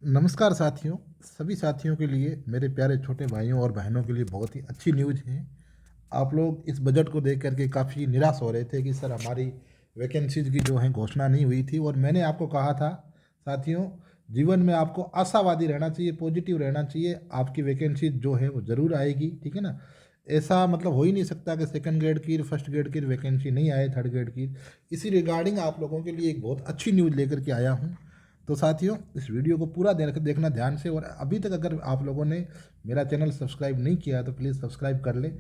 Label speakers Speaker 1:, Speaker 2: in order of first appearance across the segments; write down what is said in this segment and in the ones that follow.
Speaker 1: नमस्कार साथियों। सभी साथियों के लिए, मेरे प्यारे छोटे भाइयों और बहनों के लिए बहुत ही अच्छी न्यूज़ है। आप लोग इस बजट को देख करके काफ़ी निराश हो रहे थे कि सर हमारी वैकेंसीज की जो है घोषणा नहीं हुई थी, और मैंने आपको कहा था साथियों, जीवन में आपको आशावादी रहना चाहिए, पॉजिटिव रहना चाहिए। आपकी वैकेंसी जो है वो ज़रूर आएगी, ठीक है ना। ऐसा मतलब हो ही नहीं सकता कि सेकंड ग्रेड की, फर्स्ट ग्रेड की वैकेंसी नहीं आए, थर्ड ग्रेड की। इसी रिगार्डिंग आप लोगों के लिए एक बहुत अच्छी न्यूज़ लेकर के आया हूँ। तो साथियों, इस वीडियो को पूरा देखना ध्यान से, और अभी तक अगर आप लोगों ने मेरा चैनल सब्सक्राइब नहीं किया तो प्लीज़ सब्सक्राइब कर ले।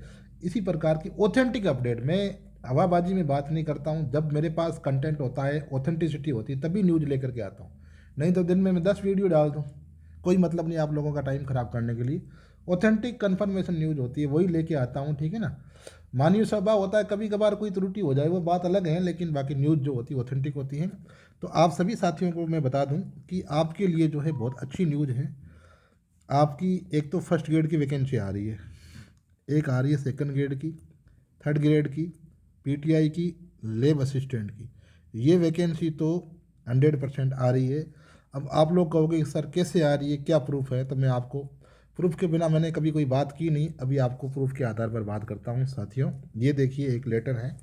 Speaker 1: इसी प्रकार की ऑथेंटिक अपडेट, मैं हवाबाजी में बात नहीं करता हूँ। जब मेरे पास कंटेंट होता है, ऑथेंटिसिटी होती है, तभी न्यूज़ लेकर के आता हूँ। नहीं तो दिन में मैं 10 वीडियो डाल दूँ, कोई मतलब नहीं आप लोगों का टाइम ख़राब करने के लिए। ऑथेंटिक कन्फर्मेशन न्यूज़ होती है, वही लेके आता हूँ, ठीक है ना। मानवीय स्वभाव होता है, कभी कभार कोई त्रुटि हो जाए वो बात अलग है, लेकिन बाकी न्यूज़ जो होती है ऑथेंटिक होती है। तो आप सभी साथियों को मैं बता दूं कि आपके लिए जो है बहुत अच्छी न्यूज़ है। आपकी एक तो फर्स्ट ग्रेड की वैकेंसी आ रही है, एक आ रही है सेकंड ग्रेड की, थर्ड ग्रेड की, पीटीआई की, लैब असिस्टेंट की। ये वैकेंसी तो 100% आ रही है। अब आप लोग कहोगे कि सर कैसे आ रही है, क्या प्रूफ है, तो मैं आपको प्रूफ के बिना मैंने कभी कोई बात की नहीं, अभी आपको प्रूफ के आधार पर बात करता हूँ साथियों। ये देखिए, एक लेटर है,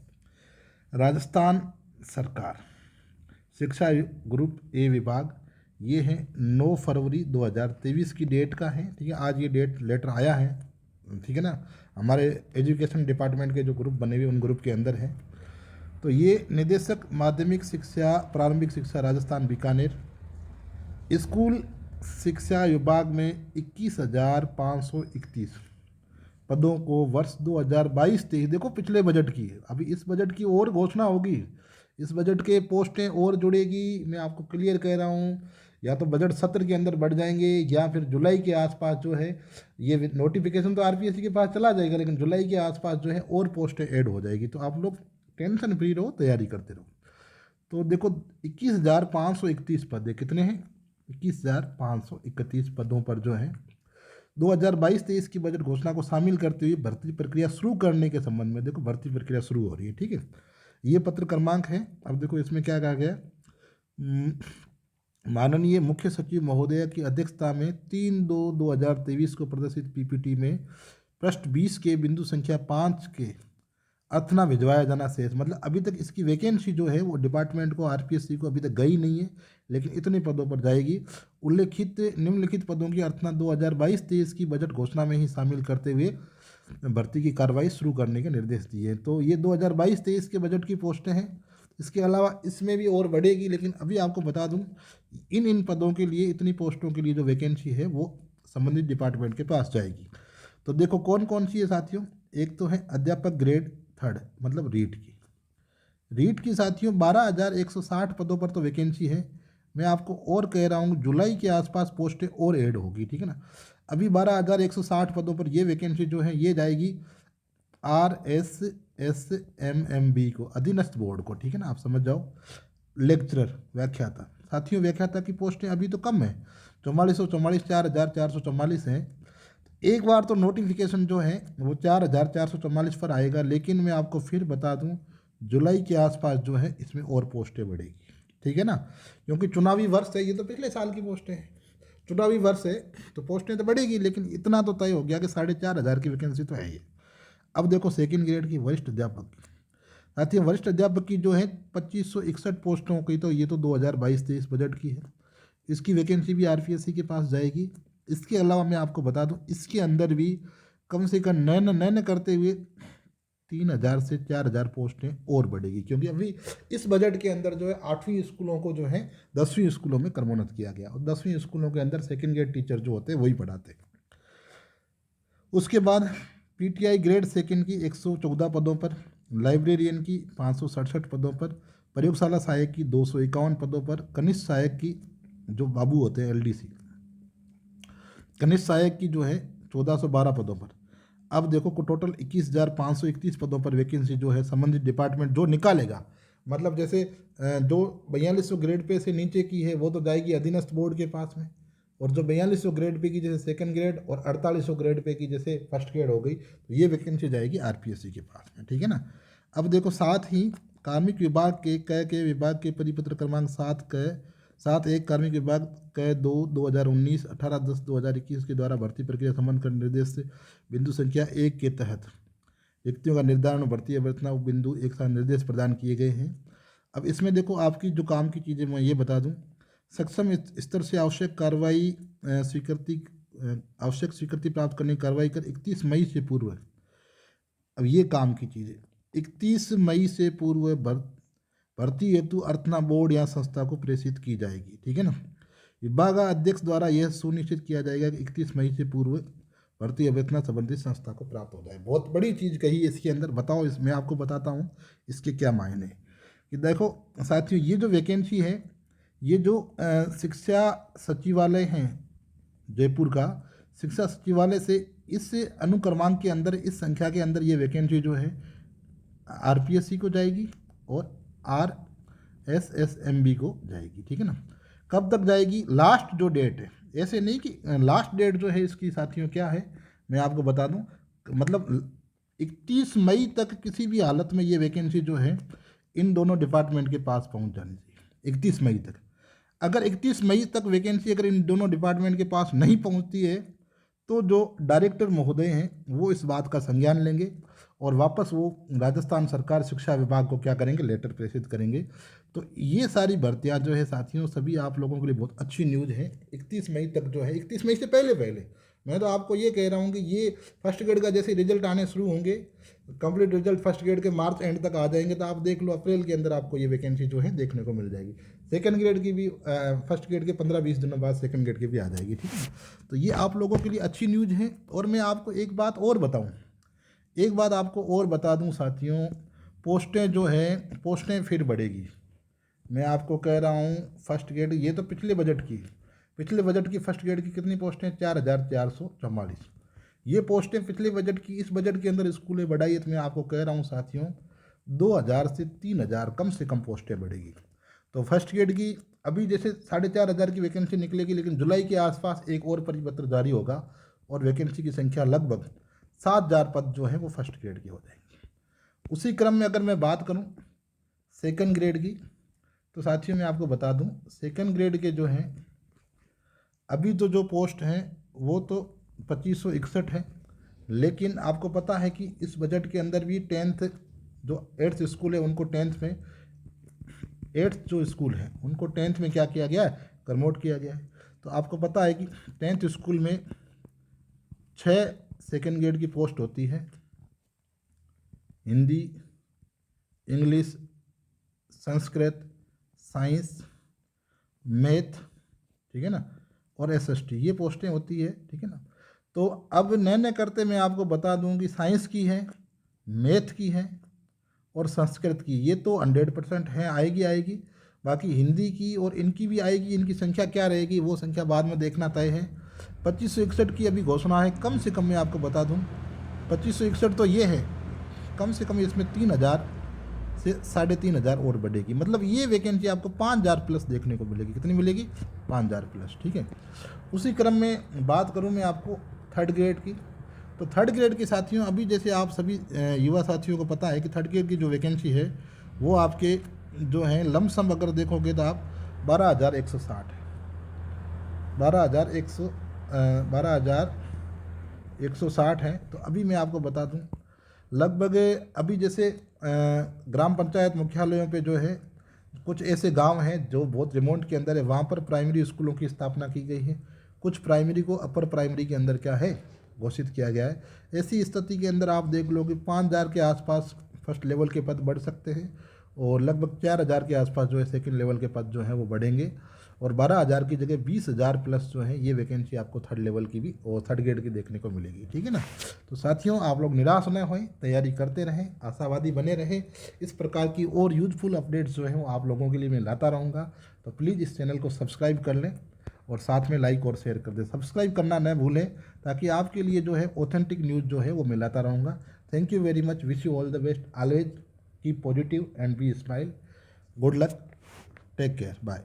Speaker 1: राजस्थान सरकार शिक्षा ग्रुप ए विभाग, ये है 9 फरवरी 2023 की डेट का है, ठीक है। आज ये डेट लेटर आया है, ठीक है ना। हमारे एजुकेशन डिपार्टमेंट के जो ग्रुप बने हुए उन ग्रुप के अंदर है। तो ये निदेशक माध्यमिक शिक्षा प्रारंभिक शिक्षा राजस्थान बीकानेर, स्कूल शिक्षा विभाग में 21,531 पदों को वर्ष 2022-23, देखो पिछले बजट की है, अभी इस बजट की और घोषणा होगी, इस बजट के पोस्टें और जुड़ेगी। मैं आपको क्लियर कह रहा हूँ, या तो बजट सत्र के अंदर बढ़ जाएंगे, या फिर जुलाई के आसपास जो है, ये नोटिफिकेशन तो आरपीएससी के पास चला जाएगा, लेकिन जुलाई के आसपास जो है और पोस्टें ऐड हो जाएगी। तो आप लोग टेंशन फ्री रहो, तैयारी करते रहो। तो देखो, 21,531 पद है, कितने हैं? 21,531 पदों पर जो है 2022-23 की बजट घोषणा को शामिल करते हुए भर्ती प्रक्रिया शुरू करने के संबंध में, देखो भर्ती प्रक्रिया शुरू हो रही है, ठीक है। ये पत्र क्रमांक है। अब देखो इसमें क्या कहा गया, माननीय मुख्य सचिव महोदय की अध्यक्षता में 3/2/2023 को प्रदर्शित पीपीटी में पृष्ठ 20 के बिंदु संख्या 5 के अथना भिजवाया जाना शेष, मतलब अभी तक इसकी वैकेंसी जो है वो डिपार्टमेंट को, आरपीएससी को अभी तक गई नहीं है, लेकिन इतने पदों पर जाएगी। उल्लेखित निम्नलिखित पदों की अर्थना 2022-23 की बजट घोषणा में ही शामिल करते हुए भर्ती की कार्रवाई शुरू करने के निर्देश दिए। तो ये 2022-23 के बजट की पोस्टें हैं। इसके अलावा इसमें भी और बढ़ेगी, लेकिन अभी आपको बता दूं, इन इन पदों के लिए, इतनी पोस्टों के लिए जो वैकेंसी है वो संबंधित डिपार्टमेंट के पास जाएगी। तो देखो कौन कौन सी है साथियों। एक तो है अध्यापक ग्रेड थर्ड, मतलब रीट की। रीट की साथियों 12,160 पदों पर तो वैकेंसी है। मैं आपको और कह रहा हूँ, जुलाई के आसपास पोस्टें और ऐड होगी, ठीक है ना। अभी 12,160 पदों पर ये वैकेंसी जो है ये जाएगी RSSMMB को, अधीनस्थ बोर्ड को, ठीक है ना, आप समझ जाओ। लेक्चरर व्याख्याता, साथियों व्याख्याता की पोस्टें अभी तो कम है, 4444, 4,444 हैं। एक बार तो नोटिफिकेशन जो है वो 4,444 पर आएगा, लेकिन मैं आपको फिर बता दूं, जुलाई के आसपास जो है इसमें और पोस्टें बढ़ेगी, ठीक है ना। क्योंकि चुनावी वर्ष है, ये तो पिछले साल की पोस्टें हैं, चुनावी वर्ष है तो पोस्टें तो बढ़ेगी, लेकिन इतना तो तय हो गया कि 4,500 की वैकेंसी तो है ही। अब देखो सेकंड ग्रेड की वरिष्ठ अध्यापक, साथ ही वरिष्ठ अध्यापक की जो है 2,561 पोस्टों की, तो ये तो 2022-23 बजट की है। इसकी वैकेंसी भी आरपीएससी के पास जाएगी। इसके अलावा मैं आपको बता दूं, इसके अंदर भी कम से कम नैन नैन करते हुए 3,000 से 4,000 पोस्टें और बढ़ेगी, क्योंकि अभी इस बजट के अंदर जो है 8वीं स्कूलों को जो है 10वीं स्कूलों में क्रमोन्नत किया गया, और 10वीं स्कूलों के अंदर सेकेंड ग्रेड टीचर जो होते हैं वही पढ़ाते हैं। उसके बाद पीटीआई ग्रेड सेकंड की 114 पदों पर, लाइब्रेरियन की 567 पदों पर, प्रयोगशाला सहायक की 251 पदों पर, कनिष्ठ सहायक की, जो बाबू होते हैं एलडीसी, कनिष्ठ सहायक की जो है 1412 पदों पर। अब देखो को टोटल 21,531 पदों पर वैकेंसी जो है संबंधित डिपार्टमेंट जो निकालेगा, मतलब जैसे जो 4200 ग्रेड पे से नीचे की है वो तो जाएगी अधीनस्थ बोर्ड के पास में, और जो 4200 ग्रेड पे की जैसे सेकंड ग्रेड, और 4800 ग्रेड पे की जैसे फर्स्ट ग्रेड हो गई, तो ये वैकेंसी जाएगी आरपीएससी के पास में, ठीक है ना। अब देखो साथ ही कार्मिक विभाग के क के विभाग के परिपत्र क्रमांक 7 क 7(1) कार्मिक विभाग क 2/2019, 18/10/2021 के द्वारा भर्ती प्रक्रिया संबंध कर निर्देश बिंदु संख्या 1 के तहत व्यक्तियों का निर्धारण और भर्ती अभ्यर्थना बिंदु 1 साथ निर्देश प्रदान किए गए हैं। अब इसमें देखो आपकी जो काम की चीज़ें मैं ये बता दूं, सक्षम स्तर से आवश्यक कार्रवाई आवश्यक स्वीकृति प्राप्त करने की कार्रवाई कर 31 मई से पूर्व, अब ये काम की चीज़ें 31 मई से पूर्व भर्ती हेतु अर्थना बोर्ड या संस्था को प्रेषित की जाएगी। ठीक है ना। विभाग अध्यक्ष द्वारा यह सुनिश्चित किया जाएगा कि 31 मई से पूर्व भर्ती अभ्यर्थना संबंधित संस्था को प्राप्त हो जाए। बहुत बड़ी चीज़ कही इसके अंदर। बताओ, इसमें आपको बताता हूँ इसके क्या मायने कि देखो साथियों, ये जो वैकेंसी है, ये जो शिक्षा सचिवालय हैं जयपुर का, शिक्षा सचिवालय से इस अनुक्रमांक के अंदर, इस संख्या के अंदर ये वैकेंसी जो है आरपीएससी को जाएगी और आरएसएसएमबी को जाएगी। ठीक है ना। कब तक जाएगी? लास्ट जो डेट है, ऐसे नहीं कि लास्ट डेट जो है इसकी साथियों क्या है, मैं आपको बता दूं, मतलब 31 मई तक किसी भी हालत में ये वैकेंसी जो है इन दोनों डिपार्टमेंट के पास पहुंच जानी चाहिए 31 मई तक। अगर 31 मई तक वैकेंसी अगर इन दोनों डिपार्टमेंट के पास नहीं पहुंचती है तो जो डायरेक्टर महोदय हैं वो इस बात का संज्ञान लेंगे और वापस वो राजस्थान सरकार शिक्षा विभाग को क्या करेंगे, लेटर प्रेषित करेंगे। तो ये सारी भर्तियां जो है साथियों, सभी आप लोगों के लिए बहुत अच्छी न्यूज़ है। 31 मई तक जो है, 31 मई से पहले मैं तो आपको ये कह रहा हूँ कि ये फर्स्ट ग्रेड का जैसे रिजल्ट आने शुरू होंगे, कंप्लीट रिजल्ट फर्स्ट ग्रेड के मार्च एंड तक आ जाएंगे, तो आप देख लो अप्रैल के अंदर आपको ये वैकेंसी जो है देखने को मिल जाएगी। सेकंड ग्रेड की भी फर्स्ट ग्रेड के 15-20 दिनों बाद सेकंड ग्रेड की भी आ जाएगी। ठीक है। तो ये आप लोगों के लिए अच्छी न्यूज़ है। और मैं आपको एक बात और बताऊँ, एक बात आपको और बता दूं साथियों, पोस्टें जो है, पोस्टें फिर बढ़ेगी। मैं आपको कह रहा हूं फर्स्ट ग्रेड, ये तो पिछले बजट की फर्स्ट ग्रेड की कितनी पोस्टें, 4444। ये पोस्टें पिछले बजट की, इस बजट के अंदर स्कूलें बढ़ाई है। तो मैं आपको कह रहा हूं साथियों 2000 से 3000 कम से कम पोस्टें बढ़ेगी। तो फर्स्ट ग्रेड की अभी जैसे 4500 की वैकेंसी निकलेगी, लेकिन जुलाई के आसपास एक और परिपत्र जारी होगा और वैकेंसी की संख्या लगभग 7000 पद जो है वो फर्स्ट ग्रेड के हो जाएंगे। उसी क्रम में अगर मैं बात करूं सेकंड ग्रेड की, तो साथियों मैं आपको बता दूं सेकंड ग्रेड के जो हैं अभी तो जो पोस्ट हैं वो तो 2561 है, लेकिन आपको पता है कि इस बजट के अंदर भी 10th जो 8th स्कूल है उनको 10th में, 8th जो स्कूल है उनको 10th में क्या किया गया है, प्रमोट किया गया है। तो आपको पता है कि 10th स्कूल में 6 सेकेंड ग्रेड की पोस्ट होती है, Hindi, English, Sanskrit, science, math, ठीक है ना, और एसएसटी, ये पोस्टें होती है। ठीक है ना। तो अब नए करते मैं आपको बता दूं कि साइंस की है, मैथ की है और संस्कृत की, ये तो 100% है, आएगी। बाकी हिंदी की और इनकी भी आएगी। इनकी संख्या क्या रहेगी वो संख्या बाद में देखना तय है। 2561 की अभी घोषणा है। कम से कम मैं आपको बता दूं 2561 तो ये है, कम से कम इसमें 3000 से 3500 और बढ़ेगी। मतलब ये वैकेंसी आपको 5000 प्लस देखने को मिलेगी। कितनी मिलेगी? 5000 प्लस। ठीक है। उसी क्रम में बात करूं मैं आपको थर्ड ग्रेड की, तो थर्ड ग्रेड के साथियों अभी जैसे आप सभी युवा साथियों को पता है कि थर्ड ग्रेड की जो वैकेंसी है वो आपके जो हैं लमसम अगर देखोगे तो आप 12160 है, 12160 है। तो अभी मैं आपको बता दूं लगभग अभी जैसे ग्राम पंचायत मुख्यालयों पे जो है कुछ ऐसे गांव हैं जो बहुत रिमोट के अंदर है, वहाँ पर प्राइमरी स्कूलों की स्थापना की गई है। कुछ प्राइमरी को अपर प्राइमरी के अंदर क्या है, घोषित किया गया है। ऐसी स्थिति के अंदर आप देख लो कि 5000 के आसपास फर्स्ट लेवल के पद बढ़ सकते हैं और लगभग 4000 के आसपास जो है सेकंड लेवल के पद जो हैं वो बढ़ेंगे और 12000 की जगह 20000 प्लस जो है ये वैकेंसी आपको थर्ड लेवल की भी और थर्ड ग्रेड की देखने को मिलेगी। ठीक है ना। तो साथियों आप लोग निराश न होएं, तैयारी करते रहें, आशावादी बने रहें। इस प्रकार की और यूजफुल अपडेट्स जो हैं वो आप लोगों के लिए मैं लाता रहूँगा। तो प्लीज़ इस चैनल को सब्सक्राइब कर लें और साथ में लाइक और शेयर कर दें। सब्सक्राइब करना न भूलें ताकि आपके लिए जो है ऑथेंटिक न्यूज़ जो है वो मैं लाता रहूँगा। Thank you very much. Wish you all the best. Always keep positive and be smile. Good luck. Take care. Bye.